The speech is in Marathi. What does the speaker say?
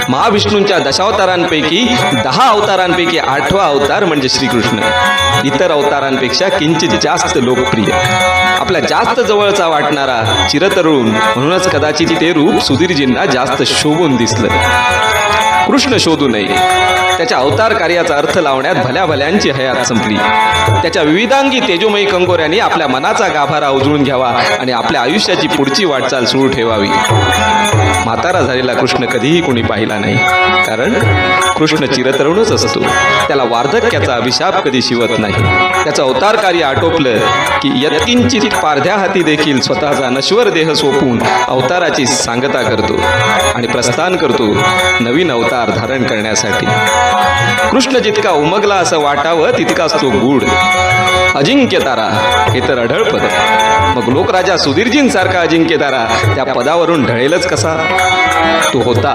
महाविष्णूंच्या दशावतारांपैकी 10 अवतारांपैकी 8वा अवतार म्हणजे श्रीकृष्ण. इतर अवतारांपेक्षा किंचित जास्त लोकप्रिय, आपल्या जास्त जवळचा वाटणारा, चिरतरुण, म्हणूनच कदाचित ते रूप सुधीरजींना जास्त शोभून दिसलं. कृष्ण शोधू नये, त्याच्या अवतार कार्याचा अर्थ लावण्यात भल्या भल्यांची हयात संपली. त्याच्या विविधांगी तेजोमयी कंगोऱ्यांनी आपल्या मनाचा गाभारा उजळून घ्यावा आणि आपल्या आयुष्याची पुढची वाटचाल सुरू ठेवावी. म्हातारा झालेला कृष्ण कधीही कोणी पाहिला नाही, कारण कृष्ण चिरतरुणच असतो. त्याला वार्धक्याचा अभिशाप कधी शिवत नाही. त्याचं अवतार कार्य आटोपलं की यत्किंचित पारध्या हाती देखील स्वतःचा नश्वर देह सोपून अवताराची सांगता करतो आणि प्रस्थान करतो नवीन अवतार धारण करण्यासाठी. कृष्ण जितका उमगला असं वाटावं तितकाच तो गूढ. अजिंक्य तारा हे तर अढळ पद. मग लोकराजा सुधीरजींसारखा अजिंक्य तारा त्या पदावरून ढळेलच कसा? तो होता